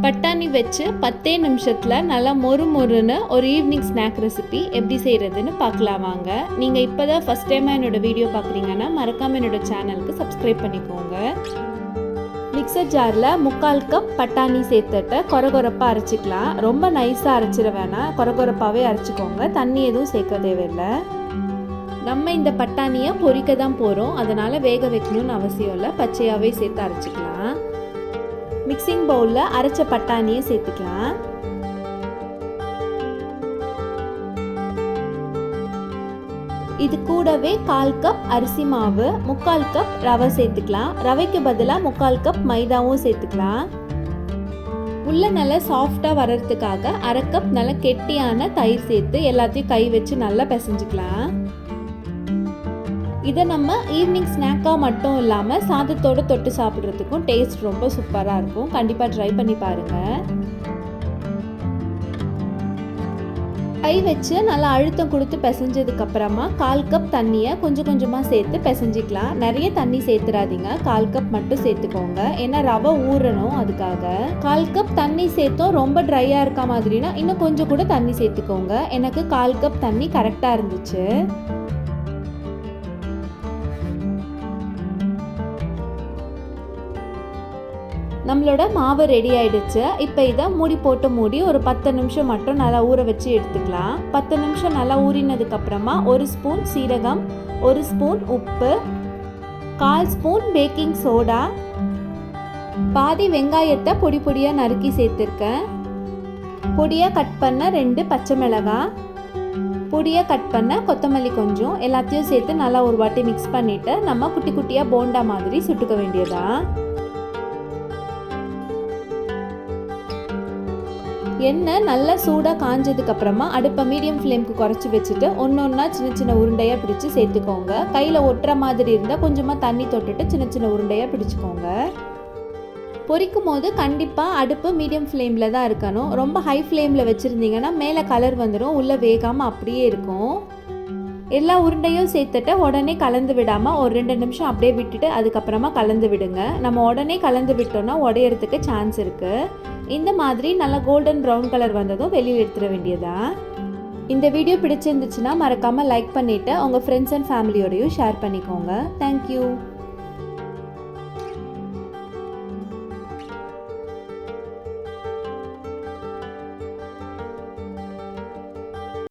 பட்டாணி வச்சு 10 நிமிஷத்தில் நல்லா மொறுன்னு ஒரு ஈவினிங் ஸ்நாக் ரெசிபி எப்படி செய்கிறதுன்னு பார்க்கலாம் வாங்க. நீங்கள் இப்போ தான் ஃபஸ்ட் டைமாக என்னோடய வீடியோ பார்க்குறீங்கன்னா மறக்காமல் என்னோடய சேனலுக்கு சப்ஸ்கிரைப் பண்ணிக்கோங்க. மிக்சர் ஜாரில் 3/4 கப் பட்டாணி சேர்த்துட்டு கொரகொரப்பாக அரைச்சிக்கலாம். ரொம்ப நைஸாக அரைச்சிட வேணாம், கொரகொரப்பாகவே அரைச்சிக்கோங்க. தண்ணி எதுவும் சேர்க்க தேவையில்லை. நம்ம இந்த பட்டாணியை பொரிக்க தான் போகிறோம், அதனால் வேக வைக்கணும்னு அவசியம் இல்லை. பச்சையாகவே சேர்த்து அரைச்சிக்கலாம். மிக்சிங் பவுலில் அரைச்ச பட்டாணியை சேர்த்துக்கலாம். இது கூடவே 1/4 கப் அரிசி மாவு, 3/4 கப் ரவை சேர்த்துக்கலாம். ரவைக்கு பதிலாக 3/4 கப் மைதாவும் சேர்த்துக்கலாம். உள்ள நல்லா சாஃப்டாக வர்றதுக்காக 1/2 கப் நல்லா கெட்டியான தயிர் சேர்த்து எல்லாத்தையும் கை வச்சு நல்லா பிசைஞ்சிக்கலாம். இதை நம்ம ஈவினிங் ஸ்நாக்காக மட்டும் இல்லாமல் சாதத்தோடு தொட்டு சாப்பிட்றதுக்கும் டேஸ்ட் ரொம்ப சூப்பராக இருக்கும். கண்டிப்பாக ட்ரை பண்ணி பாருங்கள். கை வச்சு நல்லா அழுத்தம் கொடுத்து பிசைஞ்சதுக்கப்புறமா 1/4 கப் தண்ணியை கொஞ்சம் கொஞ்சமாக சேர்த்து பிசைஞ்சிக்கலாம். நிறைய தண்ணி சேர்த்துறாதீங்க, 1/4 கப் மட்டும் சேர்த்துக்கோங்க. ஏன்னா ரவை ஊறணும், அதுக்காக 1/4 கப் தண்ணி சேர்த்தோம். ரொம்ப ட்ரையாக இருக்க மாதிரினா இன்னும் கொஞ்சம் கூட தண்ணி சேர்த்துக்கோங்க. எனக்கு 1/4 கப் தண்ணி கரெக்டாக இருந்துச்சு. நம்மளோட மாவு ரெடி ஆயிடுச்சு. இப்போ இதை மூடி ஒரு 10 நிமிஷம் மட்டும் நல்லா ஊற வச்சு எடுத்துக்கலாம். 10 நிமிஷம் நல்லா ஊறினதுக்கப்புறமா 1 ஸ்பூன் சீரகம், 1 ஸ்பூன் உப்பு, 1/4 ஸ்பூன் பேக்கிங் சோடா, பாதி வெங்காயத்தை பொடி பொடியாக நறுக்கி சேர்த்துருக்கேன். பொடியாக கட் பண்ண 2 பச்சை மிளகாய், பொடியாக கட் பண்ண கொத்தமல்லி கொஞ்சம், எல்லாத்தையும் சேர்த்து நல்லா ஒரு வாட்டி மிக்ஸ் பண்ணிவிட்டு நம்ம குட்டி குட்டியாக போண்டா மாதிரி சுட்டுக்க வேண்டியதான். எண்ணெய் நல்லா சூடாக காஞ்சதுக்கப்புறமா அடுப்பை மீடியம் ஃப்ளேமுக்கு குறைச்சி வச்சுட்டு ஒன்றா சின்ன சின்ன உருண்டையாக பிடிச்சி சேர்த்துக்கோங்க. கையில் ஒட்டுற மாதிரி இருந்தால் கொஞ்சமாக தண்ணி தொட்டுட்டு சின்ன சின்ன உருண்டையாக பிடிச்சிக்கோங்க. பொரிக்கும் போது கண்டிப்பாக அடுப்பு மீடியம் ஃப்ளேமில் தான் இருக்கணும். ரொம்ப ஹை ஃப்ளேமில் வச்சுருந்தீங்கன்னா மேலே கலர் வந்துடும், உள்ளே வேகாமல் அப்படியே இருக்கும். எல்லா உருண்டையும் சேர்த்துட்டு உடனே கலந்து விடாமல் ஒரு 2 நிமிஷம் அப்படியே விட்டுட்டு அதுக்கப்புறமா கலந்து விடுங்க. நம்ம உடனே கலந்து விட்டோம்னா உடையறதுக்கு சான்ஸ் இருக்குது. இந்த மாதிரி நல்லா கோல்டன் ப்ரௌன் கலர் வந்ததும் வெளியில் எடுத்துட வேண்டியதான். இந்த வீடியோ பிடிச்சிருந்துச்சுன்னா மறக்காமல் லைக் பண்ணிவிட்டு உங்கள் ஃப்ரெண்ட்ஸ் அண்ட் ஃபேமிலியோடையும் ஷேர் பண்ணிக்கோங்க. தேங்க்யூ.